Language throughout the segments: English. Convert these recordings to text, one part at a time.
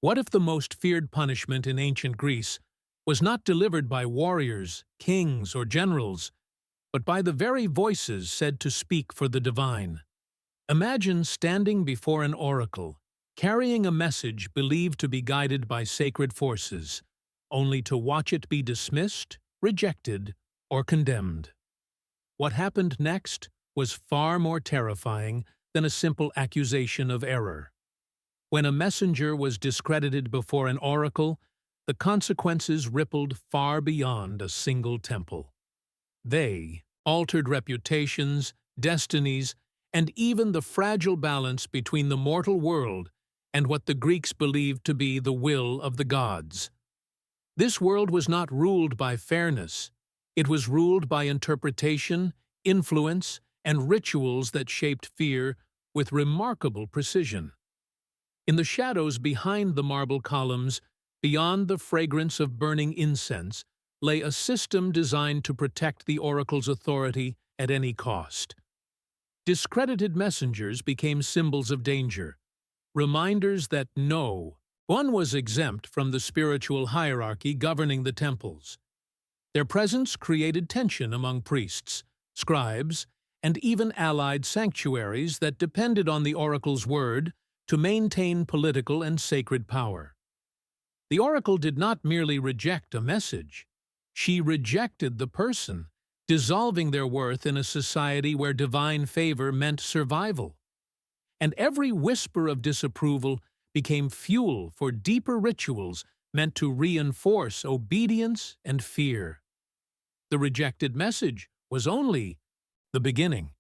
What if the most feared punishment in ancient Greece was not delivered by warriors, kings, or generals, but by the very voices said to speak for the divine? Imagine standing before an oracle, carrying a message believed to be guided by sacred forces, only to watch it be dismissed, rejected, or condemned. What happened next was far more terrifying than a simple accusation of error. When a messenger was discredited before an oracle, the consequences rippled far beyond a single temple. They altered reputations, destinies, and even the fragile balance between the mortal world and what the Greeks believed to be the will of the gods. This world was not ruled by fairness. It was ruled by interpretation, influence, and rituals that shaped fear with remarkable precision. In the shadows behind the marble columns, beyond the fragrance of burning incense, lay a system designed to protect the oracle's authority at any cost. Discredited messengers became symbols of danger, reminders that no one was exempt from the spiritual hierarchy governing the temples. Their presence created tension among priests, scribes, and even allied sanctuaries that depended on the oracle's word to maintain political and sacred power. The oracle did not merely reject a message. She rejected the person, dissolving their worth in a society where divine favor meant survival. And every whisper of disapproval became fuel for deeper rituals meant to reinforce obedience and fear. The rejected message was only the beginning.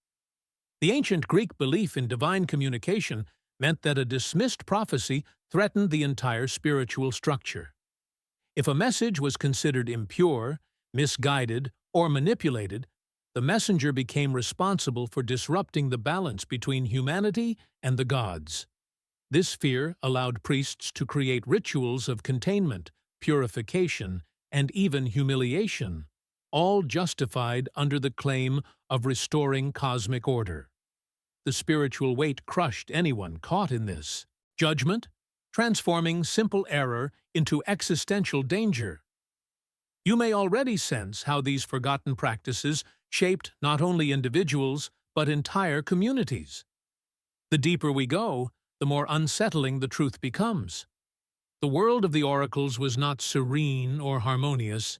The ancient Greek belief in divine communication meant that a dismissed prophecy threatened the entire spiritual structure. If a message was considered impure, misguided, or manipulated, the messenger became responsible for disrupting the balance between humanity and the gods. This fear allowed priests to create rituals of containment, purification, and even humiliation, all justified under the claim of restoring cosmic order. The spiritual weight crushed anyone caught in this judgment, transforming simple error into existential danger. You may already sense how these forgotten practices shaped not only individuals, but entire communities. The deeper we go, the more unsettling the truth becomes. The world of the oracles was not serene or harmonious.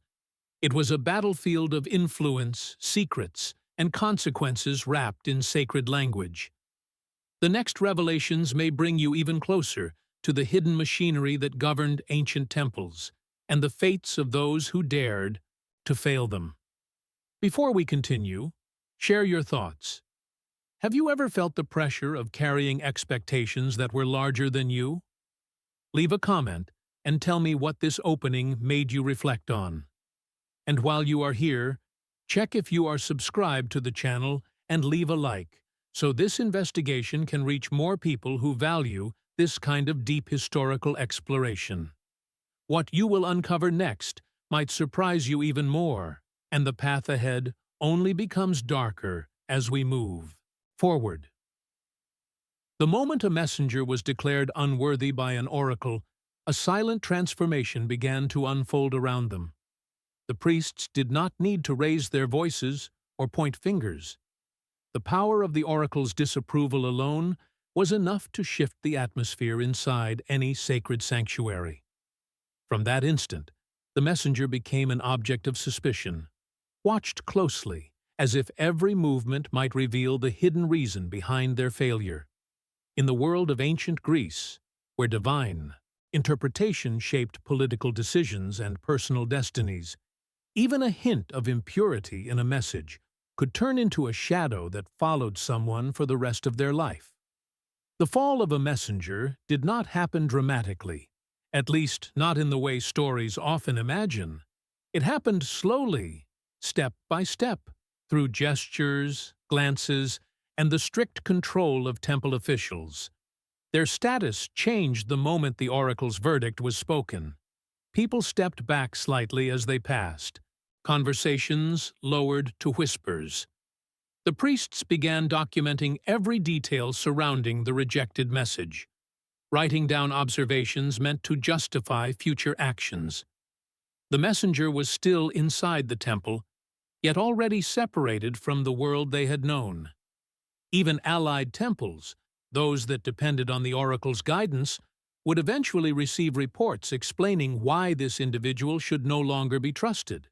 It was a battlefield of influence, secrets, and consequences wrapped in sacred language. The next revelations may bring you even closer to the hidden machinery that governed ancient temples and the fates of those who dared to fail them. Before we continue, share your thoughts. Have you ever felt the pressure of carrying expectations that were larger than you? Leave a comment and tell me what this opening made you reflect on. And while you are here, check if you are subscribed to the channel and leave a like, so this investigation can reach more people who value this kind of deep historical exploration. What you will uncover next might surprise you even more, and the path ahead only becomes darker as we move forward. The moment a messenger was declared unworthy by an oracle, a silent transformation began to unfold around them. The priests did not need to raise their voices or point fingers. The power of the oracle's disapproval alone was enough to shift the atmosphere inside any sacred sanctuary. From that instant, the messenger became an object of suspicion, watched closely, as if every movement might reveal the hidden reason behind their failure. In the world of ancient Greece, where divine interpretation shaped political decisions and personal destinies, even a hint of impurity in a message could turn into a shadow that followed someone for the rest of their life. The fall of a messenger did not happen dramatically, at least not in the way stories often imagine. It happened slowly, step by step, through gestures, glances, and the strict control of temple officials. Their status changed the moment the oracle's verdict was spoken. People stepped back slightly as they passed. Conversations lowered to whispers. The priests began documenting every detail surrounding the rejected message. Writing down observations meant to justify future actions. The messenger was still inside the temple, yet already separated from the world they had known. Even allied temples, those that depended on the oracle's guidance, would eventually receive reports explaining why this individual should no longer be trusted.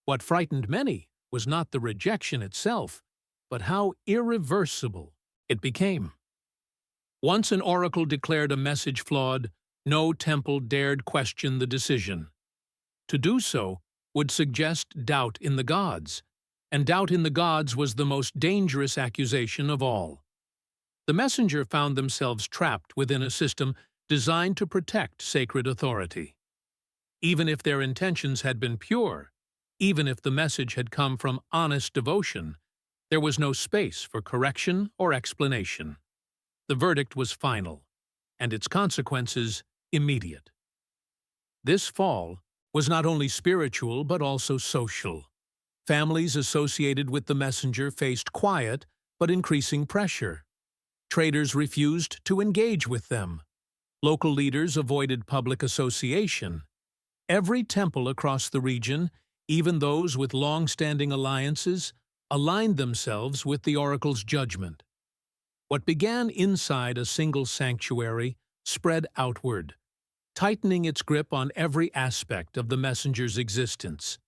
What frightened many was not the rejection itself, but how irreversible it became. Once an oracle declared a message flawed, no temple dared question the decision. To do so would suggest doubt in the gods, and doubt in the gods was the most dangerous accusation of all. The messenger found themselves trapped within a system designed to protect sacred authority. Even if their intentions had been pure, even if the message had come from honest devotion, there was no space for correction or explanation. The verdict was final, and its consequences immediate. This fall was not only spiritual but also social. Families associated with the messenger faced quiet but increasing pressure. Traders refused to engage with them. Local leaders avoided public association. Every temple across the region, even those with long-standing alliances, aligned themselves with the oracle's judgment. What began inside a single sanctuary spread outward, tightening its grip on every aspect of the messenger's existence.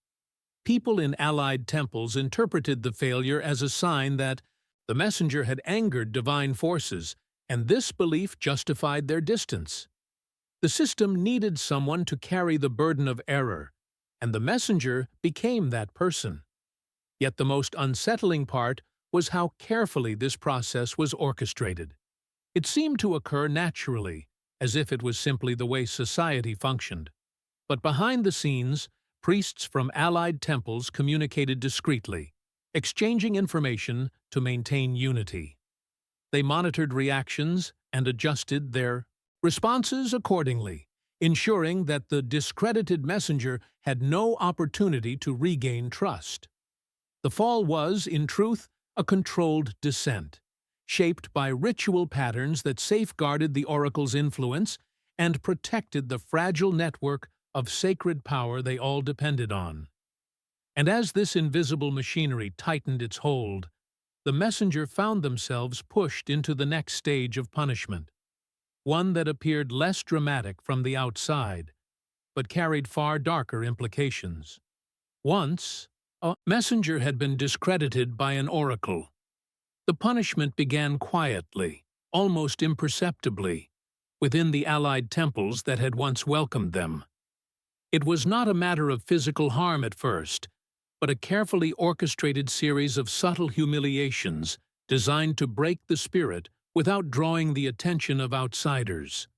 People in allied temples interpreted the failure as a sign that the messenger had angered divine forces, and this belief justified their distance. The system needed someone to carry the burden of error, and the messenger became that person. Yet the most unsettling part was how carefully this process was orchestrated. It seemed to occur naturally, as if it was simply the way society functioned. But behind the scenes, priests from allied temples communicated discreetly, exchanging information to maintain unity. They monitored reactions and adjusted their responses accordingly, ensuring that the discredited messenger had no opportunity to regain trust. The fall was, in truth, a controlled descent, shaped by ritual patterns that safeguarded the oracle's influence and protected the fragile network of sacred power they all depended on. And as this invisible machinery tightened its hold, the messenger found themselves pushed into the next stage of punishment, one that appeared less dramatic from the outside, but carried far darker implications. Once, a messenger had been discredited by an oracle. The punishment began quietly, almost imperceptibly, within the allied temples that had once welcomed them. It was not a matter of physical harm at first, but a carefully orchestrated series of subtle humiliations designed to break the spirit without drawing the attention of outsiders.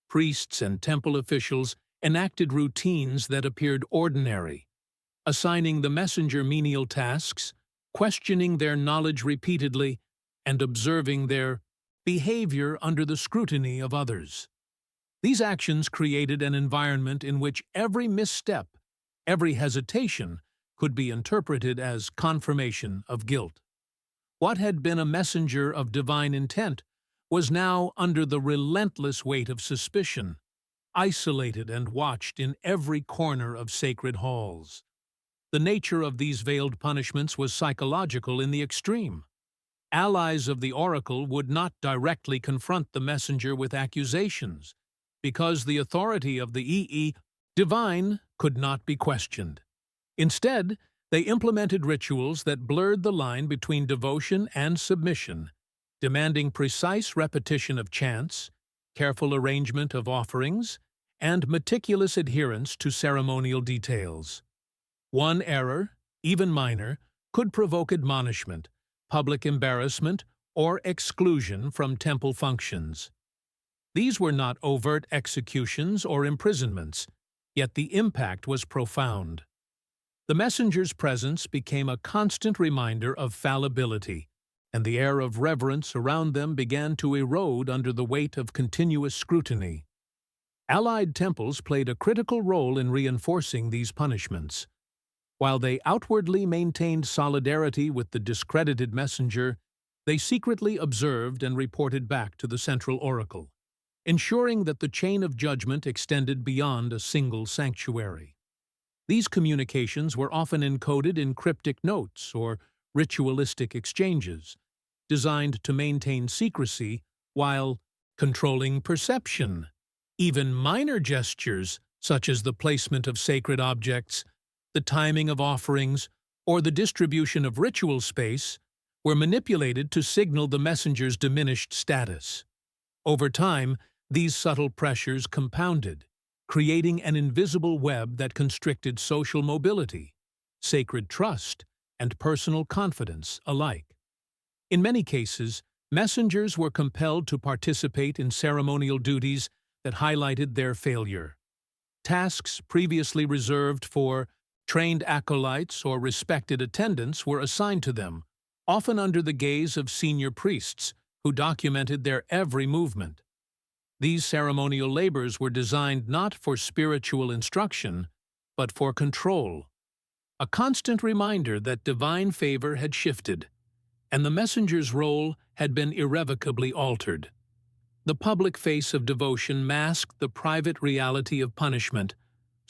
Priests and temple officials enacted routines that appeared ordinary, assigning the messenger menial tasks, questioning their knowledge repeatedly, and observing their behavior under the scrutiny of others. These actions created an environment in which every misstep, every hesitation, could be interpreted as confirmation of guilt. What had been a messenger of divine intent was now under the relentless weight of suspicion, isolated and watched in every corner of sacred halls. The nature of these veiled punishments was psychological in the extreme. Allies of the oracle would not directly confront the messenger with accusations, because the authority of the divine could not be questioned. Instead, they implemented rituals that blurred the line between devotion and submission, demanding precise repetition of chants, careful arrangement of offerings, and meticulous adherence to ceremonial details. One error, even minor, could provoke admonishment, public embarrassment, or exclusion from temple functions. These were not overt executions or imprisonments, yet the impact was profound. The messenger's presence became a constant reminder of fallibility, and the air of reverence around them began to erode under the weight of continuous scrutiny. Allied temples played a critical role in reinforcing these punishments. While they outwardly maintained solidarity with the discredited messenger, they secretly observed and reported back to the central oracle. ensuring that the chain of judgment extended beyond a single sanctuary. These communications were often encoded in cryptic notes or ritualistic exchanges, designed to maintain secrecy while controlling perception. Even minor gestures, such as the placement of sacred objects, the timing of offerings, or the distribution of ritual space, were manipulated to signal the messenger's diminished status. Over time, these subtle pressures compounded, creating an invisible web that constricted social mobility, sacred trust, and personal confidence alike. In many cases, messengers were compelled to participate in ceremonial duties that highlighted their failure. Tasks previously reserved for trained acolytes or respected attendants were assigned to them, often under the gaze of senior priests who documented their every movement. These ceremonial labors were designed not for spiritual instruction, but for control, a constant reminder that divine favor had shifted, and the messenger's role had been irrevocably altered. The public face of devotion masked the private reality of punishment,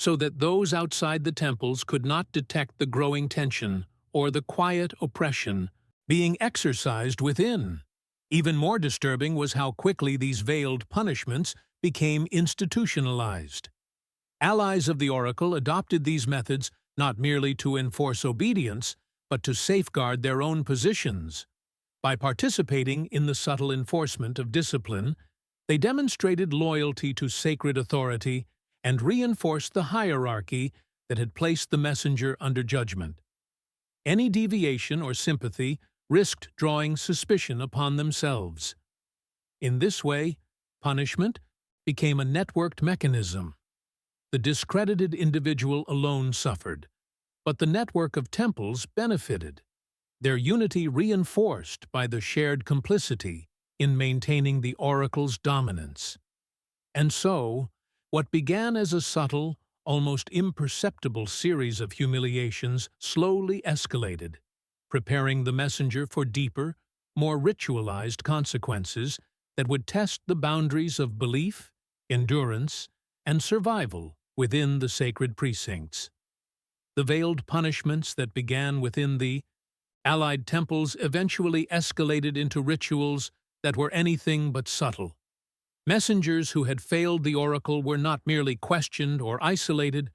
so that those outside the temples could not detect the growing tension or the quiet oppression being exercised within. Even more disturbing was how quickly these veiled punishments became institutionalized. Allies of the oracle adopted these methods not merely to enforce obedience, but to safeguard their own positions. By participating in the subtle enforcement of discipline, they demonstrated loyalty to sacred authority and reinforced the hierarchy that had placed the messenger under judgment. Any deviation or sympathy risked drawing suspicion upon themselves. In this way, punishment became a networked mechanism. The discredited individual alone suffered, but the network of temples benefited, their unity reinforced by the shared complicity in maintaining the oracle's dominance. And so, what began as a subtle, almost imperceptible series of humiliations slowly escalated, preparing the messenger for deeper, more ritualized consequences that would test the boundaries of belief, endurance, and survival within the sacred precincts. The veiled punishments that began within the allied temples eventually escalated into rituals that were anything but subtle. Messengers who had failed the oracle were not merely questioned or isolated,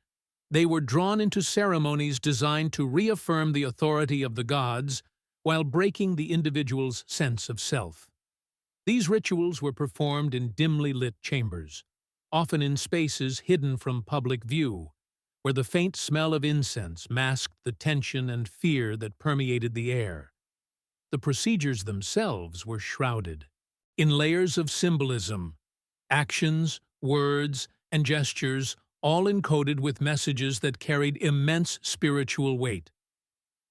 they were drawn into ceremonies designed to reaffirm the authority of the gods while breaking the individual's sense of self. These rituals were performed in dimly lit chambers, often in spaces hidden from public view, where the faint smell of incense masked the tension and fear that permeated the air. The procedures themselves were shrouded in layers of symbolism, actions, words, and gestures, all encoded with messages that carried immense spiritual weight.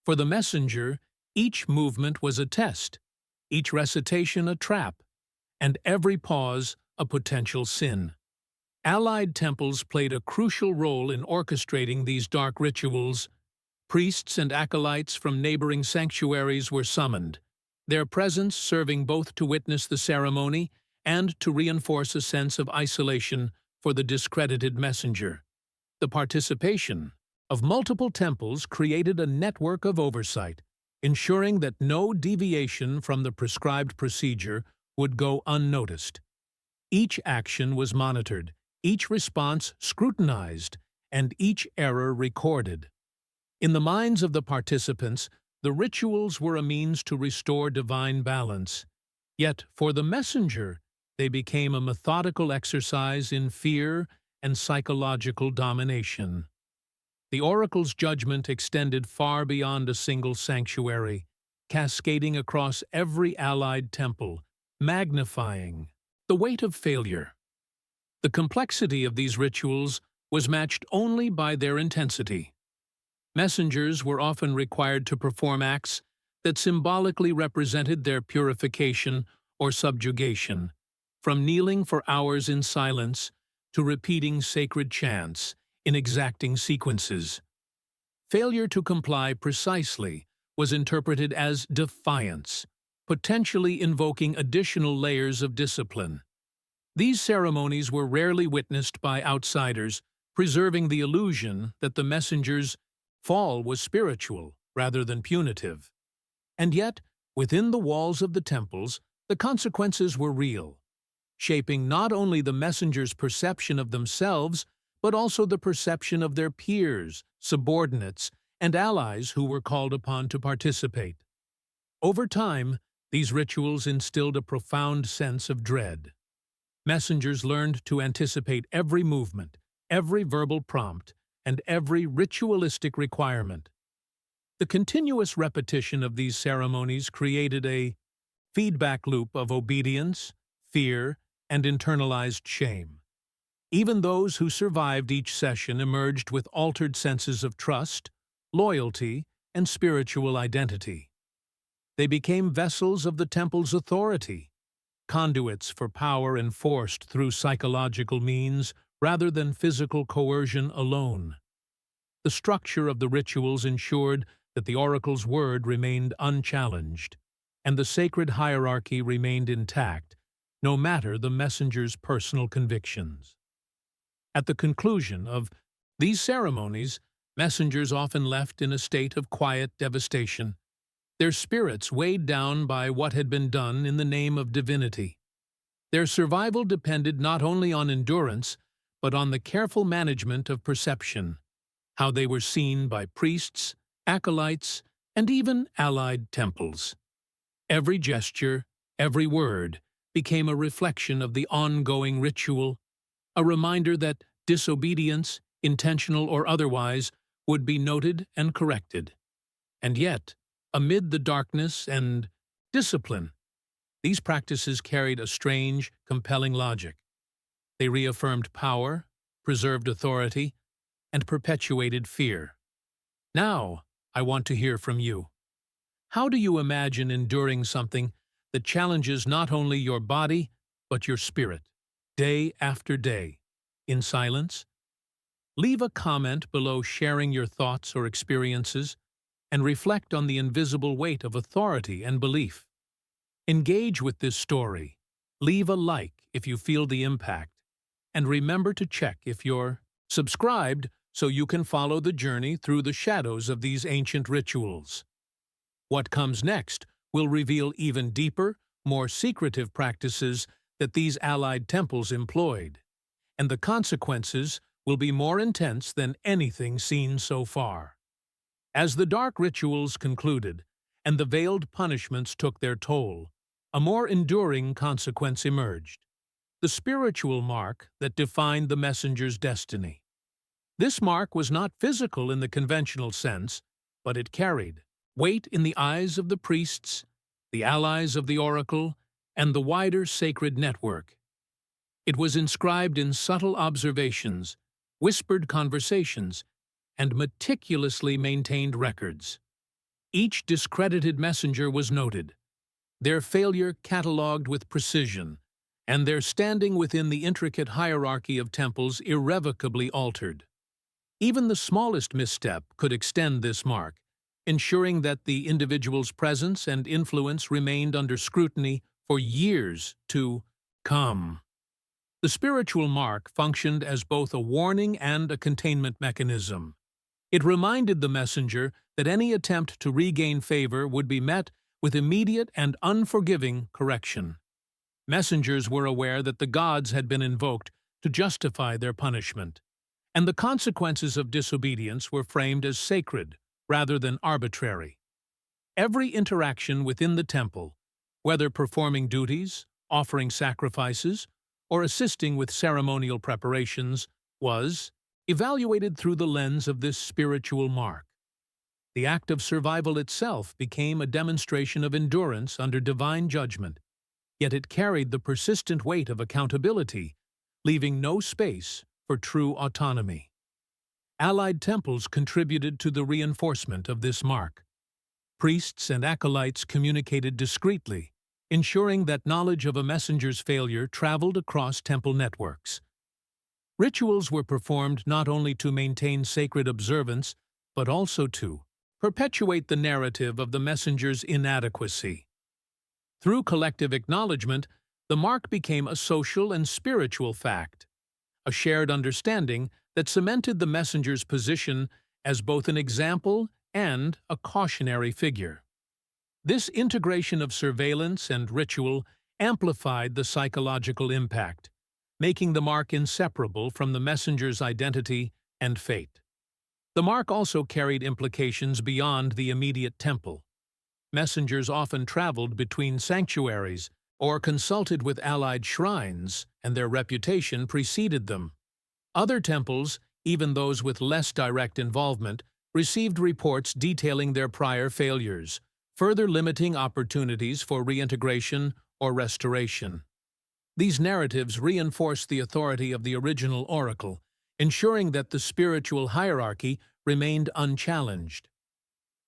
For the messenger, each movement was a test, each recitation a trap, and every pause a potential sin. Allied temples played a crucial role in orchestrating these dark rituals. Priests and acolytes from neighboring sanctuaries were summoned, their presence serving both to witness the ceremony and to reinforce a sense of isolation for the discredited messenger. The participation of multiple temples created a network of oversight, ensuring that no deviation from the prescribed procedure would go unnoticed. Each action was monitored, each response scrutinized, and each error recorded. In the minds of the participants, the rituals were a means to restore divine balance. Yet, for the messenger, they became a methodical exercise in fear and psychological domination. The oracle's judgment extended far beyond a single sanctuary, cascading across every allied temple, magnifying the weight of failure. The complexity of these rituals was matched only by their intensity. Messengers were often required to perform acts that symbolically represented their purification or subjugation, from kneeling for hours in silence to repeating sacred chants in exacting sequences. Failure to comply precisely was interpreted as defiance, potentially invoking additional layers of discipline. These ceremonies were rarely witnessed by outsiders, preserving the illusion that the messenger's fall was spiritual rather than punitive. And yet, within the walls of the temples, the consequences were real, shaping not only the messenger's perception of themselves, but also the perception of their peers, subordinates, and allies who were called upon to participate. Over time, these rituals instilled a profound sense of dread. Messengers learned to anticipate every movement, every verbal prompt, and every ritualistic requirement. The continuous repetition of these ceremonies created a feedback loop of obedience, fear, and internalized shame. Even those who survived each session emerged with altered senses of trust, loyalty, and spiritual identity. They became vessels of the temple's authority, conduits for power enforced through psychological means rather than physical coercion alone. The structure of the rituals ensured that the oracle's word remained unchallenged, and the sacred hierarchy remained intact, no matter the messenger's personal convictions. At the conclusion of these ceremonies, messengers often left in a state of quiet devastation, their spirits weighed down by what had been done in the name of divinity. Their survival depended not only on endurance, but on the careful management of perception, how they were seen by priests, acolytes, and even allied temples. Every gesture, every word, became a reflection of the ongoing ritual, a reminder that disobedience, intentional or otherwise, would be noted and corrected. And yet, amid the darkness and discipline, these practices carried a strange, compelling logic. They reaffirmed power, preserved authority, and perpetuated fear. Now, I want to hear from you. How do you imagine enduring something that challenges not only your body, but your spirit, day after day, in silence? Leave a comment below sharing your thoughts or experiences, and reflect on the invisible weight of authority and belief. Engage with this story. Leave a like if you feel the impact, and remember to check if you're subscribed so you can follow the journey through the shadows of these ancient rituals. What comes next will reveal even deeper, more secretive practices that these allied temples employed, and the consequences will be more intense than anything seen so far. As the dark rituals concluded, and the veiled punishments took their toll, a more enduring consequence emerged: the spiritual mark that defined the messenger's destiny. This mark was not physical in the conventional sense, but it carried weight in the eyes of the priests, the allies of the oracle, and the wider sacred network. It was inscribed in subtle observations, whispered conversations, and meticulously maintained records. Each discredited messenger was noted, their failure catalogued with precision, and their standing within the intricate hierarchy of temples irrevocably altered. Even the smallest misstep could extend this mark, ensuring that the individual's presence and influence remained under scrutiny for years to come. The spiritual mark functioned as both a warning and a containment mechanism. It reminded the messenger that any attempt to regain favor would be met with immediate and unforgiving correction. Messengers were aware that the gods had been invoked to justify their punishment, and the consequences of disobedience were framed as sacred rather than arbitrary. Every interaction within the temple, whether performing duties, offering sacrifices, or assisting with ceremonial preparations, was evaluated through the lens of this spiritual mark. The act of survival itself became a demonstration of endurance under divine judgment, yet it carried the persistent weight of accountability, leaving no space for true autonomy. Allied temples contributed to the reinforcement of this mark. Priests and acolytes communicated discreetly, ensuring that knowledge of a messenger's failure traveled across temple networks. Rituals were performed not only to maintain sacred observance, but also to perpetuate the narrative of the messenger's inadequacy. Through collective acknowledgement, the mark became a social and spiritual fact, a shared understanding that cemented the messenger's position as both an example and a cautionary figure. This integration of surveillance and ritual amplified the psychological impact, making the mark inseparable from the messenger's identity and fate. The mark also carried implications beyond the immediate temple. Messengers often traveled between sanctuaries or consulted with allied shrines, and their reputation preceded them. Other temples, even those with less direct involvement, received reports detailing their prior failures, further limiting opportunities for reintegration or restoration. These narratives reinforced the authority of the original oracle, ensuring that the spiritual hierarchy remained unchallenged.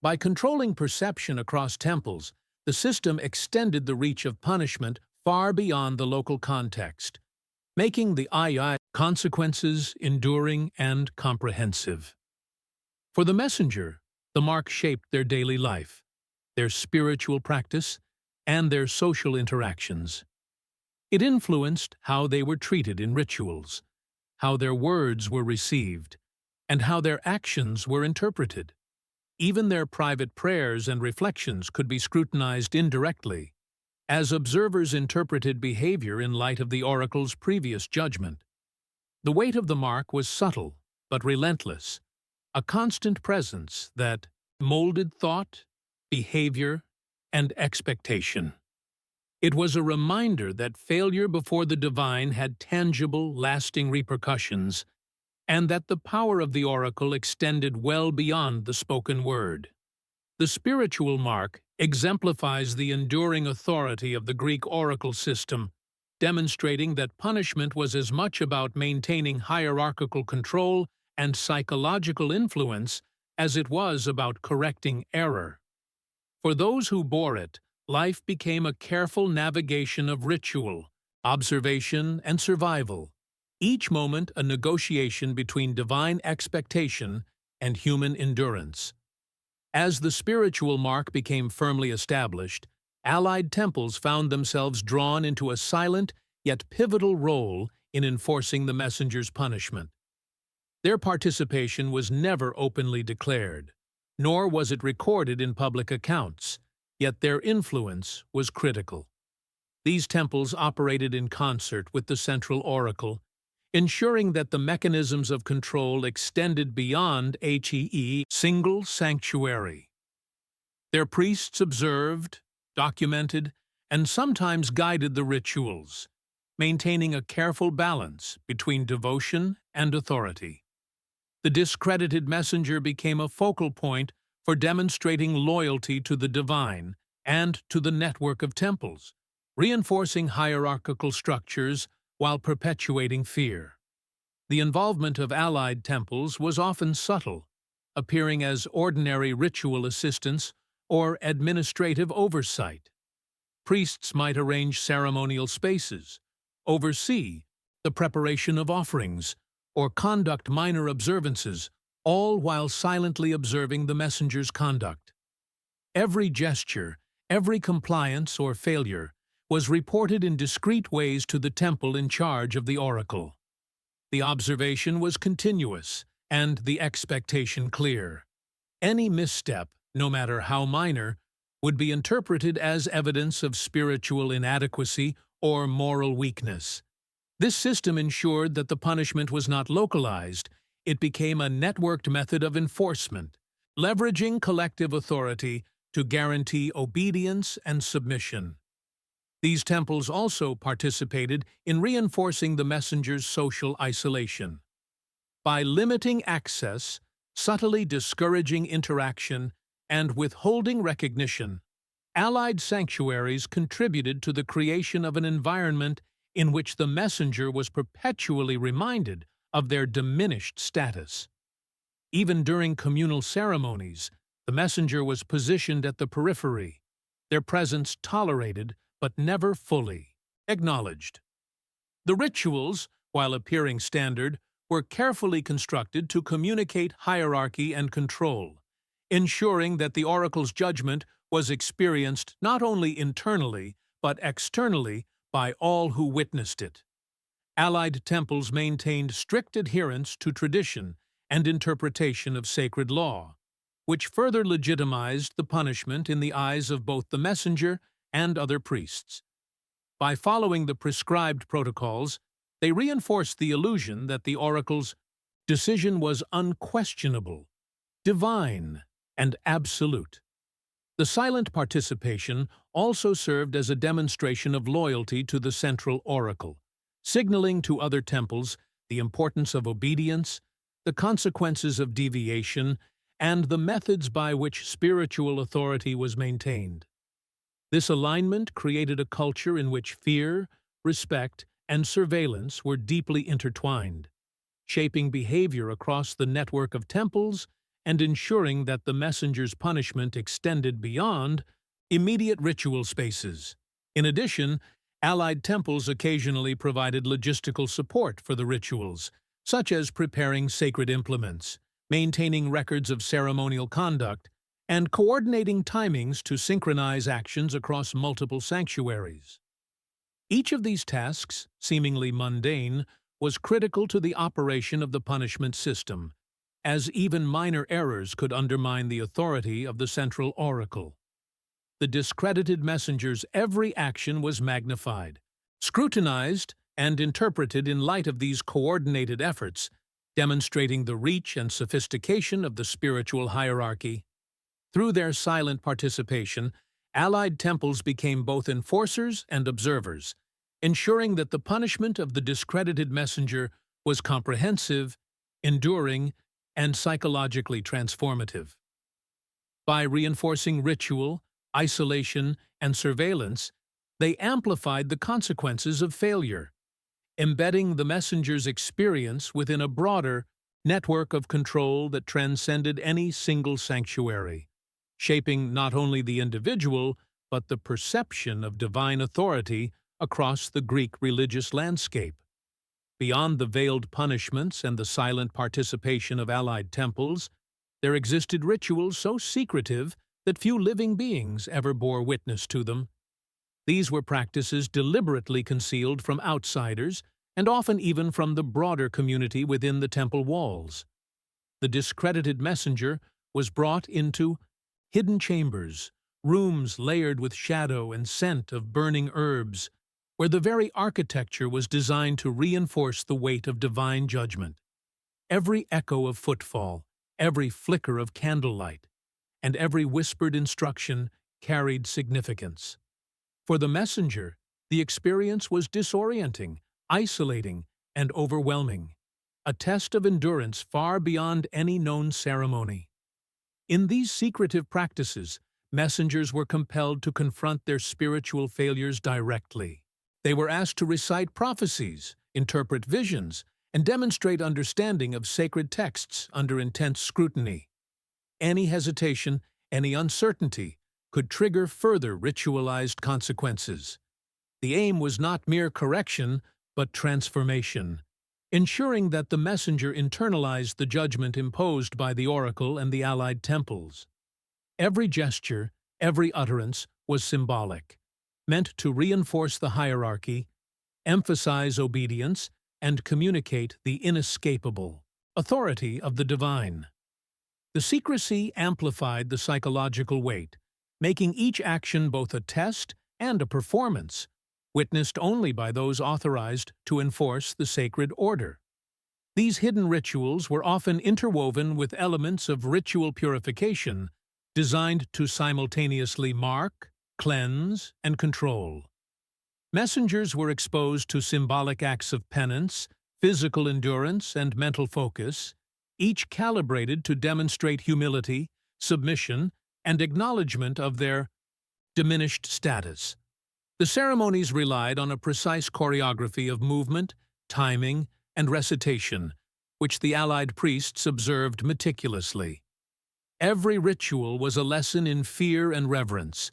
By controlling perception across temples, the system extended the reach of punishment far beyond the local context, making the II consequences enduring and comprehensive. For the messenger, the mark shaped their daily life, their spiritual practice, and their social interactions. It influenced how they were treated in rituals, how their words were received, and how their actions were interpreted. Even their private prayers and reflections could be scrutinized indirectly, as observers interpreted behavior in light of the oracle's previous judgment. The weight of the mark was subtle but relentless, a constant presence that molded thought, behavior, and expectation. It was a reminder that failure before the divine had tangible, lasting repercussions, and that the power of the oracle extended well beyond the spoken word. The spiritual mark exemplifies the enduring authority of the Greek oracle system, demonstrating that punishment was as much about maintaining hierarchical control and psychological influence as it was about correcting error. For those who bore it, life became a careful navigation of ritual, observation, and survival, each moment a negotiation between divine expectation and human endurance. As the spiritual mark became firmly established, allied temples found themselves drawn into a silent yet pivotal role in enforcing the messenger's punishment. Their participation was never openly declared, nor was it recorded in public accounts, yet their influence was critical. These temples operated in concert with the central oracle, ensuring that the mechanisms of control extended beyond single sanctuary. Their priests observed, documented, and sometimes guided the rituals, maintaining a careful balance between devotion and authority. The discredited messenger became a focal point for demonstrating loyalty to the divine and to the network of temples, reinforcing hierarchical structures while perpetuating fear. The involvement of allied temples was often subtle, appearing as ordinary ritual assistance or administrative oversight. Priests might arrange ceremonial spaces, oversee the preparation of offerings, or conduct minor observances, all while silently observing the messenger's conduct. Every gesture, every compliance or failure, was reported in discreet ways to the temple in charge of the oracle. The observation was continuous, and the expectation clear. Any misstep, no matter how minor, would be interpreted as evidence of spiritual inadequacy or moral weakness. This system ensured that the punishment was not localized, it became a networked method of enforcement, leveraging collective authority to guarantee obedience and submission. These temples also participated in reinforcing the messenger's social isolation. By limiting access, subtly discouraging interaction, and withholding recognition, allied sanctuaries contributed to the creation of an environment in which the messenger was perpetually reminded of their diminished status. Even during communal ceremonies, the messenger was positioned at the periphery, their presence tolerated but never fully acknowledged. The rituals, while appearing standard, were carefully constructed to communicate hierarchy and control, ensuring that the oracle's judgment was experienced not only internally but externally by all who witnessed it. Allied temples maintained strict adherence to tradition and interpretation of sacred law, which further legitimized the punishment in the eyes of both the messenger and other priests. By following the prescribed protocols, they reinforced the illusion that the oracle's decision was unquestionable, divine, and absolute. The silent participation also served as a demonstration of loyalty to the central oracle, signaling to other temples the importance of obedience, the consequences of deviation, and the methods by which spiritual authority was maintained. This alignment created a culture in which fear, respect, and surveillance were deeply intertwined, shaping behavior across the network of temples and ensuring that the messenger's punishment extended beyond immediate ritual spaces. In addition, allied temples occasionally provided logistical support for the rituals, such as preparing sacred implements, maintaining records of ceremonial conduct, and coordinating timings to synchronize actions across multiple sanctuaries. Each of these tasks, seemingly mundane, was critical to the operation of the punishment system, as even minor errors could undermine the authority of the central oracle. The discredited messenger's every action was magnified, scrutinized, and interpreted in light of these coordinated efforts, demonstrating the reach and sophistication of the spiritual hierarchy. Through their silent participation, allied temples became both enforcers and observers, ensuring that the punishment of the discredited messenger was comprehensive, enduring, and psychologically transformative. By reinforcing ritual, isolation, and surveillance, they amplified the consequences of failure, embedding the messenger's experience within a broader network of control that transcended any single sanctuary, shaping not only the individual but the perception of divine authority across the Greek religious landscape. Beyond the veiled punishments and the silent participation of allied temples, there existed rituals so secretive that few living beings ever bore witness to them. These were practices deliberately concealed from outsiders and often even from the broader community within the temple walls. The discredited messenger was brought into hidden chambers, rooms layered with shadow and scent of burning herbs, where the very architecture was designed to reinforce the weight of divine judgment. Every echo of footfall, every flicker of candlelight, and every whispered instruction carried significance. For the messenger, the experience was disorienting, isolating, and overwhelming, a test of endurance far beyond any known ceremony. In these secretive practices, messengers were compelled to confront their spiritual failures directly. They were asked to recite prophecies, interpret visions, and demonstrate understanding of sacred texts under intense scrutiny. Any hesitation, any uncertainty, could trigger further ritualized consequences. The aim was not mere correction, but transformation, ensuring that the messenger internalized the judgment imposed by the oracle and the allied temples. Every gesture, every utterance was symbolic, meant to reinforce the hierarchy, emphasize obedience, and communicate the inescapable authority of the divine. The secrecy amplified the psychological weight, making each action both a test and a performance, witnessed only by those authorized to enforce the sacred order. These hidden rituals were often interwoven with elements of ritual purification, designed to simultaneously mark, cleanse, and control. Messengers were exposed to symbolic acts of penance, physical endurance, and mental focus, each calibrated to demonstrate humility, submission, and acknowledgement of their diminished status. The ceremonies relied on a precise choreography of movement, timing, and recitation, which the allied priests observed meticulously. Every ritual was a lesson in fear and reverence,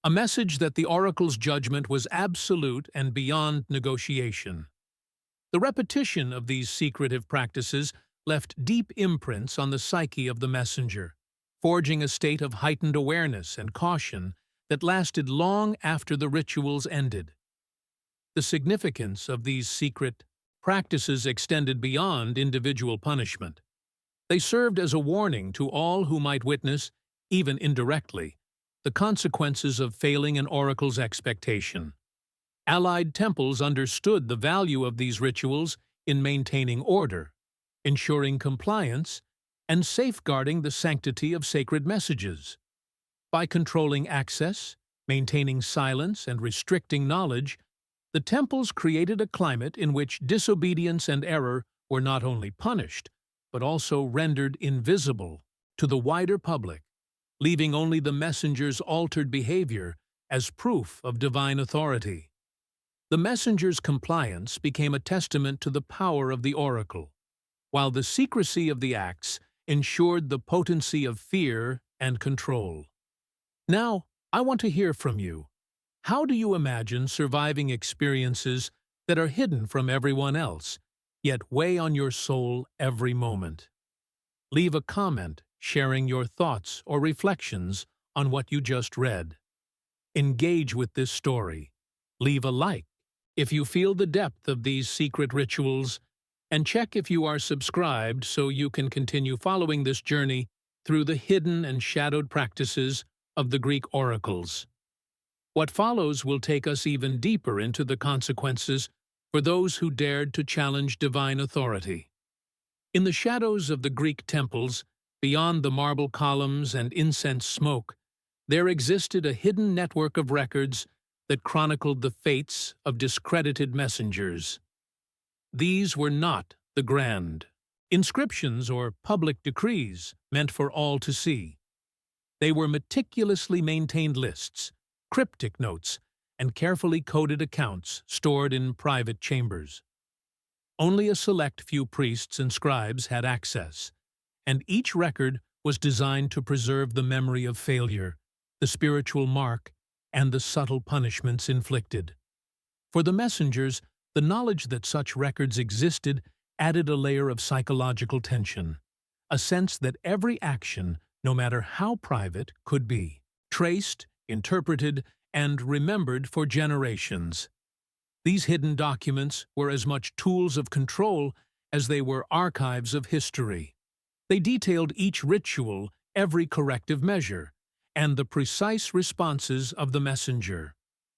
a message that the oracle's judgment was absolute and beyond negotiation. The repetition of these secretive practices left deep imprints on the psyche of the messenger, forging a state of heightened awareness and caution that lasted long after the rituals ended. The significance of these secret practices extended beyond individual punishment. They served as a warning to all who might witness, even indirectly, the consequences of failing an oracle's expectation. Allied temples understood the value of these rituals in maintaining order, ensuring compliance, and safeguarding the sanctity of sacred messages. By controlling access, maintaining silence, and restricting knowledge, the temples created a climate in which disobedience and error were not only punished, but also rendered invisible to the wider public, leaving only the messenger's altered behavior as proof of divine authority. The messenger's compliance became a testament to the power of the oracle, while the secrecy of the acts ensured the potency of fear and control. Now, I want to hear from you. How do you imagine surviving experiences that are hidden from everyone else, yet weigh on your soul every moment? Leave a comment sharing your thoughts or reflections on what you just read. Engage with this story. Leave a like if you feel the depth of these secret rituals, and check if you are subscribed so you can continue following this journey through the hidden and shadowed practices of the Greek oracles. What follows will take us even deeper into the consequences for those who dared to challenge divine authority. In the shadows of the Greek temples, beyond the marble columns and incense smoke, there existed a hidden network of records that chronicled the fates of discredited messengers. These were not the grand inscriptions or public decrees meant for all to see. They were meticulously maintained lists, cryptic notes, and carefully coded accounts stored in private chambers. Only a select few priests and scribes had access, and each record was designed to preserve the memory of failure, the spiritual mark, and the subtle punishments inflicted. For the messengers, the knowledge that such records existed added a layer of psychological tension, a sense that every action, no matter how private, could be traced, interpreted, and remembered for generations. These hidden documents were as much tools of control as they were archives of history. They detailed each ritual, every corrective measure, and the precise responses of the messenger.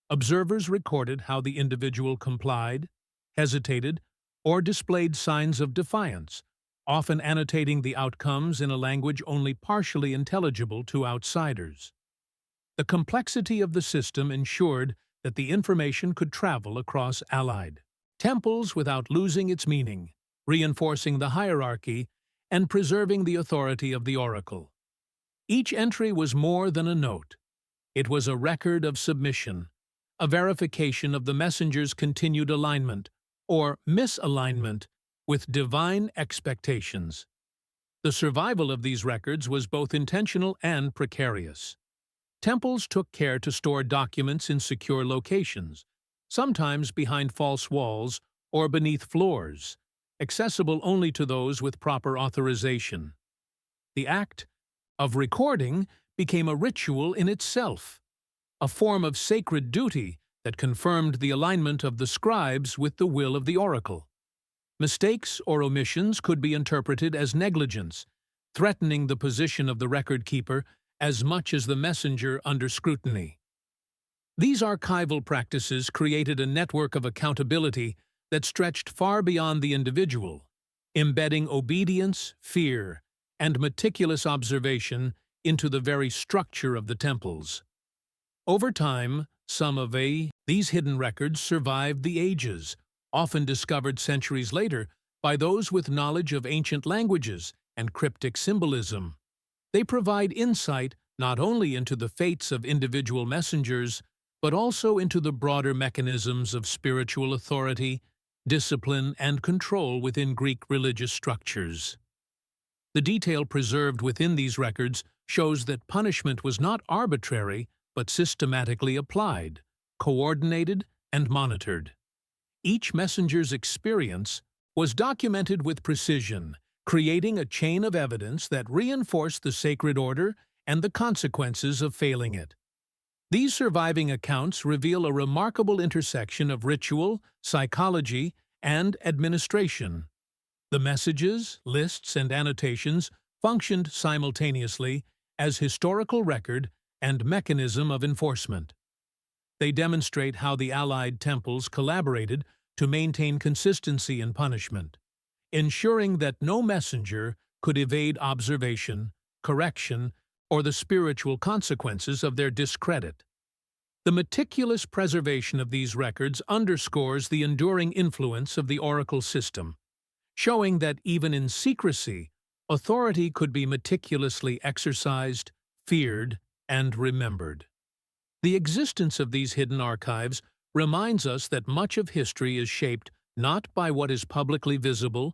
Observers recorded how the individual complied, hesitated, or displayed signs of defiance, often annotating the outcomes in a language only partially intelligible to outsiders. The complexity of the system ensured that the information could travel across allied temples without losing its meaning, reinforcing the hierarchy and preserving the authority of the oracle. Each entry was more than a note. It was a record of submission, a verification of the messenger's continued alignment, or misalignment, with divine expectations. The survival of these records was both intentional and precarious. Temples took care to store documents in secure locations, sometimes behind false walls or beneath floors, accessible only to those with proper authorization. The act of recording became a ritual in itself, a form of sacred duty that confirmed the alignment of the scribes with the will of the oracle. Mistakes or omissions could be interpreted as negligence, threatening the position of the record keeper as much as the messenger under scrutiny. These archival practices created a network of accountability that stretched far beyond the individual, embedding obedience, fear, and meticulous observation into the very structure of the temples. Over time, some of these hidden records survived the ages, often discovered centuries later by those with knowledge of ancient languages and cryptic symbolism. They provide insight not only into the fates of individual messengers, but also into the broader mechanisms of spiritual authority, discipline, and control within Greek religious structures. The detail preserved within these records shows that punishment was not arbitrary, but systematically applied, coordinated, and monitored. Each messenger's experience was documented with precision, creating a chain of evidence that reinforced the sacred order and the consequences of failing it. These surviving accounts reveal a remarkable intersection of ritual, psychology, and administration. The messages, lists, and annotations functioned simultaneously as historical record and mechanism of enforcement. They demonstrate how the Allied temples collaborated to maintain consistency in punishment, ensuring that no messenger could evade observation, correction, or the spiritual consequences of their discredit. The meticulous preservation of these records underscores the enduring influence of the oracle system, showing that even in secrecy, authority could be meticulously exercised, feared, and remembered. The existence of these hidden archives reminds us that much of history is shaped not by what is publicly visible,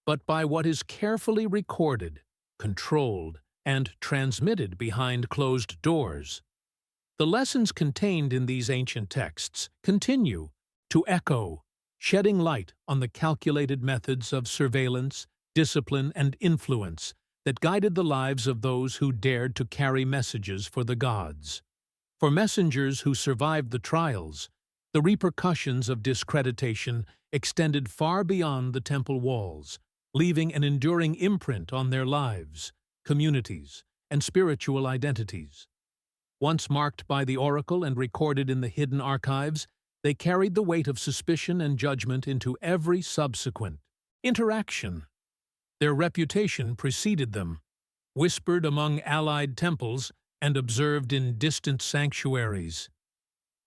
but by what is carefully recorded, controlled, and transmitted behind closed doors. The lessons contained in these ancient texts continue to echo, shedding light on the calculated methods of surveillance, discipline, and influence that guided the lives of those who dared to carry messages for the gods. For messengers who survived the trials, the repercussions of discreditation extended far beyond the temple walls, leaving an enduring imprint on their lives, communities, and spiritual identities. Once marked by the oracle and recorded in the hidden archives, they carried the weight of suspicion and judgment into every subsequent interaction. Their reputation preceded them, whispered among allied temples and observed in distant sanctuaries.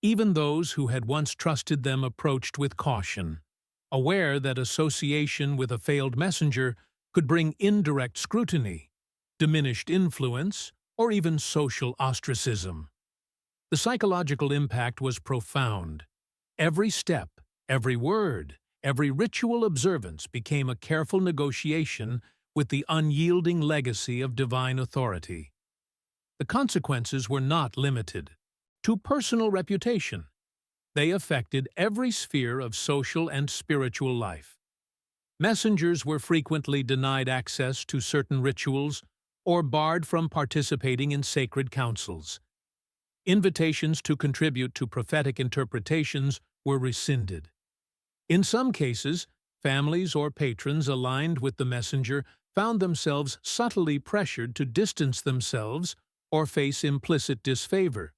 Even those who had once trusted them approached with caution, aware that association with a failed messenger could bring indirect scrutiny, diminished influence, or even social ostracism. The psychological impact was profound. Every step, every word, every ritual observance became a careful negotiation with the unyielding legacy of divine authority. The consequences were not limited to personal reputation. They affected every sphere of social and spiritual life. Messengers were frequently denied access to certain rituals or barred from participating in sacred councils. Invitations to contribute to prophetic interpretations were rescinded. In some cases, families or patrons aligned with the messenger found themselves subtly pressured to distance themselves or face implicit disfavor.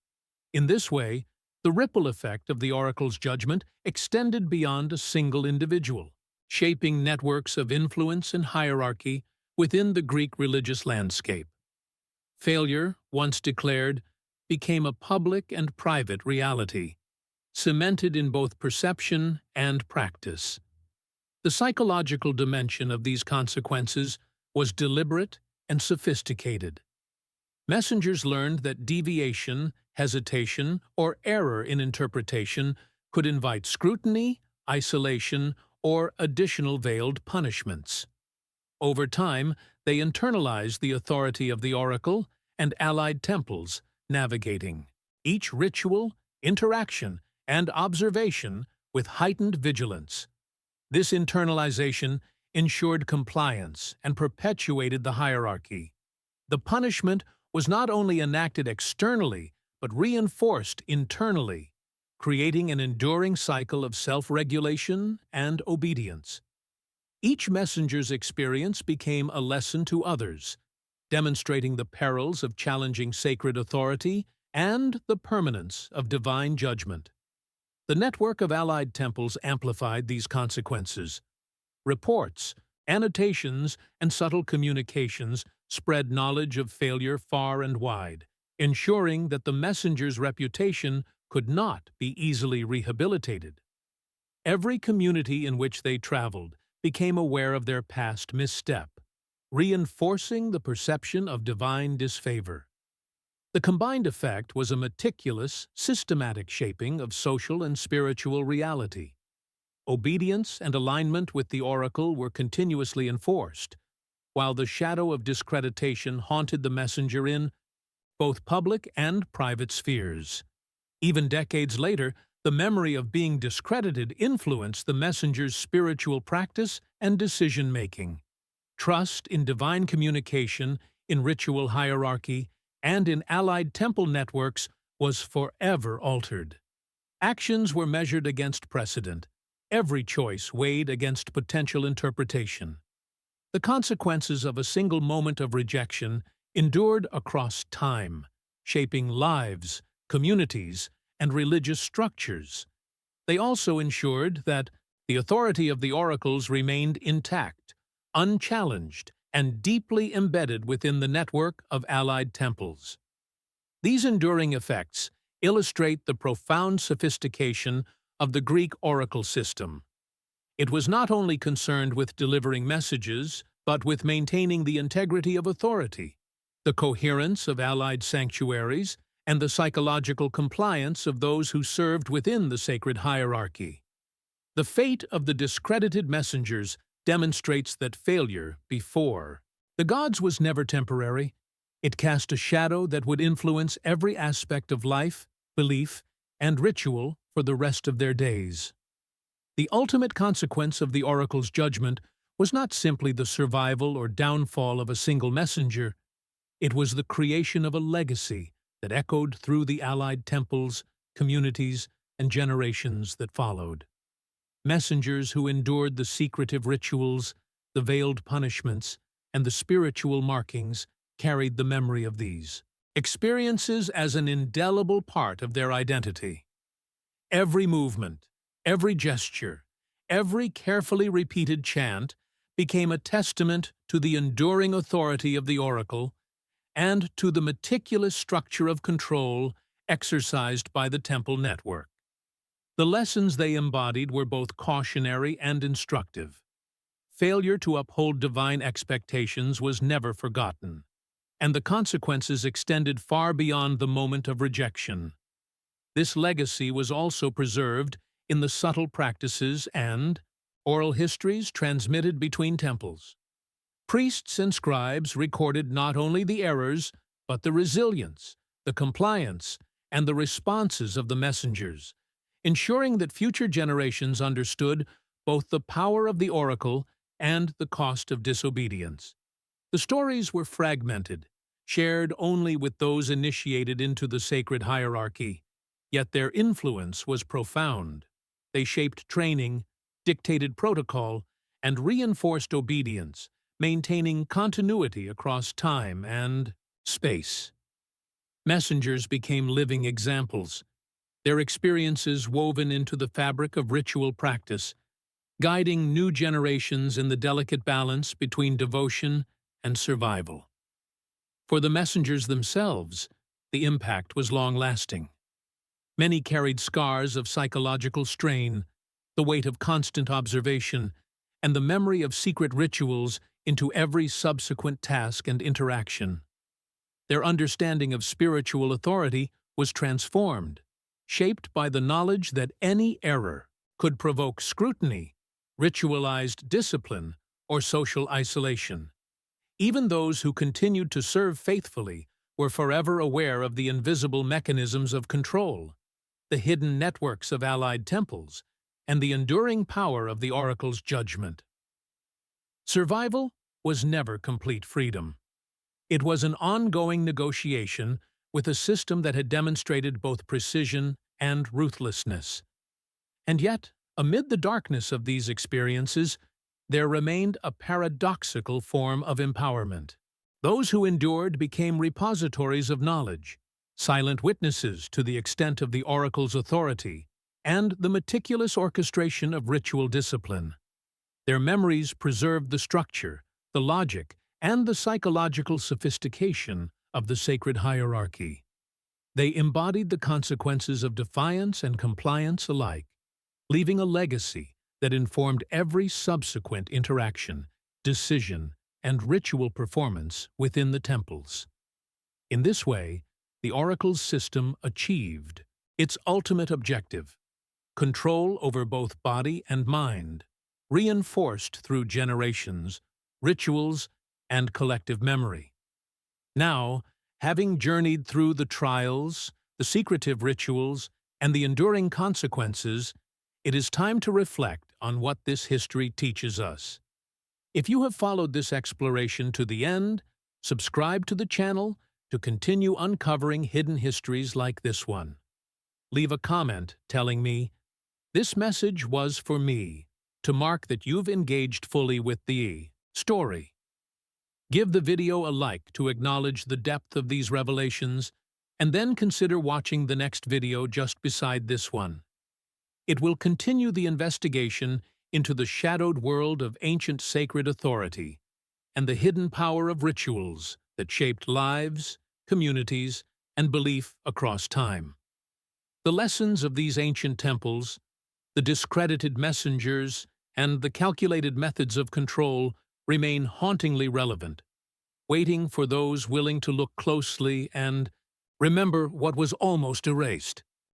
In this way, the ripple effect of the oracle's judgment extended beyond a single individual, shaping networks of influence and hierarchy within the Greek religious landscape. Failure, once declared, became a public and private reality, cemented in both perception and practice. The psychological dimension of these consequences was deliberate and sophisticated. Messengers learned that deviation, hesitation, or error in interpretation could invite scrutiny, isolation, or additional veiled punishments. Over time, they internalized the authority of the oracle and allied temples, navigating each ritual, interaction, and observation with heightened vigilance. This internalization ensured compliance and perpetuated the hierarchy. The punishment was not only enacted externally, but reinforced internally, creating an enduring cycle of self-regulation and obedience. Each messenger's experience became a lesson to others, demonstrating the perils of challenging sacred authority and the permanence of divine judgment. The network of allied temples amplified these consequences. Reports, annotations, and subtle communications spread knowledge of failure far and wide, ensuring that the messenger's reputation could not be easily rehabilitated. Every community in which they traveled became aware of their past misstep, reinforcing the perception of divine disfavor. The combined effect was a meticulous, systematic shaping of social and spiritual reality. Obedience and alignment with the oracle were continuously enforced, while the shadow of discreditation haunted the messenger in both public and private spheres. Even decades later, the memory of being discredited influenced the messenger's spiritual practice and decision-making. Trust in divine communication, in ritual hierarchy, and in allied temple networks was forever altered. Actions were measured against precedent, every choice weighed against potential interpretation. The consequences of a single moment of rejection endured across time, shaping lives, communities, and religious structures. They also ensured that the authority of the oracles remained intact, unchallenged, and deeply embedded within the network of allied temples. These enduring effects illustrate the profound sophistication of the Greek oracle system. It was not only concerned with delivering messages, but with maintaining the integrity of authority, the coherence of allied sanctuaries, and the psychological compliance of those who served within the sacred hierarchy. The fate of the discredited messengers demonstrates that failure before the gods was never temporary. It cast a shadow that would influence every aspect of life, belief, and ritual for the rest of their days. The ultimate consequence of the oracle's judgment was not simply the survival or downfall of a single messenger. It was the creation of a legacy that echoed through the allied temples, communities, and generations that followed. Messengers who endured the secretive rituals, the veiled punishments, and the spiritual markings carried the memory of these experiences as an indelible part of their identity. Every movement, every gesture, every carefully repeated chant became a testament to the enduring authority of the oracle and to the meticulous structure of control exercised by the temple network. The lessons they embodied were both cautionary and instructive. Failure to uphold divine expectations was never forgotten, and the consequences extended far beyond the moment of rejection. This legacy was also preserved in the subtle practices and oral histories transmitted between temples. Priests and scribes recorded not only the errors, but the resilience, the compliance, and the responses of the messengers, ensuring that future generations understood both the power of the oracle and the cost of disobedience. The stories were fragmented, shared only with those initiated into the sacred hierarchy, yet their influence was profound. They shaped training, dictated protocol, and reinforced obedience, maintaining continuity across time and space. Messengers became living examples, their experiences woven into the fabric of ritual practice, guiding new generations in the delicate balance between devotion and survival. For the messengers themselves, the impact was long-lasting. Many carried scars of psychological strain, the weight of constant observation, and the memory of secret rituals into every subsequent task and interaction. Their understanding of spiritual authority was transformed, shaped by the knowledge that any error could provoke scrutiny, ritualized discipline, or social isolation. Even those who continued to serve faithfully were forever aware of the invisible mechanisms of control, the hidden networks of allied temples, and the enduring power of the oracle's judgment. Survival was never complete freedom. It was an ongoing negotiation with a system that had demonstrated both precision and ruthlessness. And yet, amid the darkness of these experiences, there remained a paradoxical form of empowerment. Those who endured became repositories of knowledge, silent witnesses to the extent of the oracle's authority, and the meticulous orchestration of ritual discipline. Their memories preserved the structure, the logic, and the psychological sophistication of the sacred hierarchy. They embodied the consequences of defiance and compliance alike, leaving a legacy that informed every subsequent interaction, decision, and ritual performance within the temples. In this way, the oracle's system achieved its ultimate objective: control over both body and mind, reinforced through generations, rituals, and collective memory. Now, having journeyed through the trials, the secretive rituals, and the enduring consequences, it is time to reflect on what this history teaches us. If you have followed this exploration to the end, subscribe to the channel to continue uncovering hidden histories like this one. Leave a comment telling me, "This message was for me," to mark that you've engaged fully with the story. Give the video a like to acknowledge the depth of these revelations, and then consider watching the next video just beside this one. It will continue the investigation into the shadowed world of ancient sacred authority and the hidden power of rituals that shaped lives, communities, and belief across time. The lessons of these ancient temples, the discredited messengers, and the calculated methods of control remain hauntingly relevant, waiting for those willing to look closely and remember what was almost erased.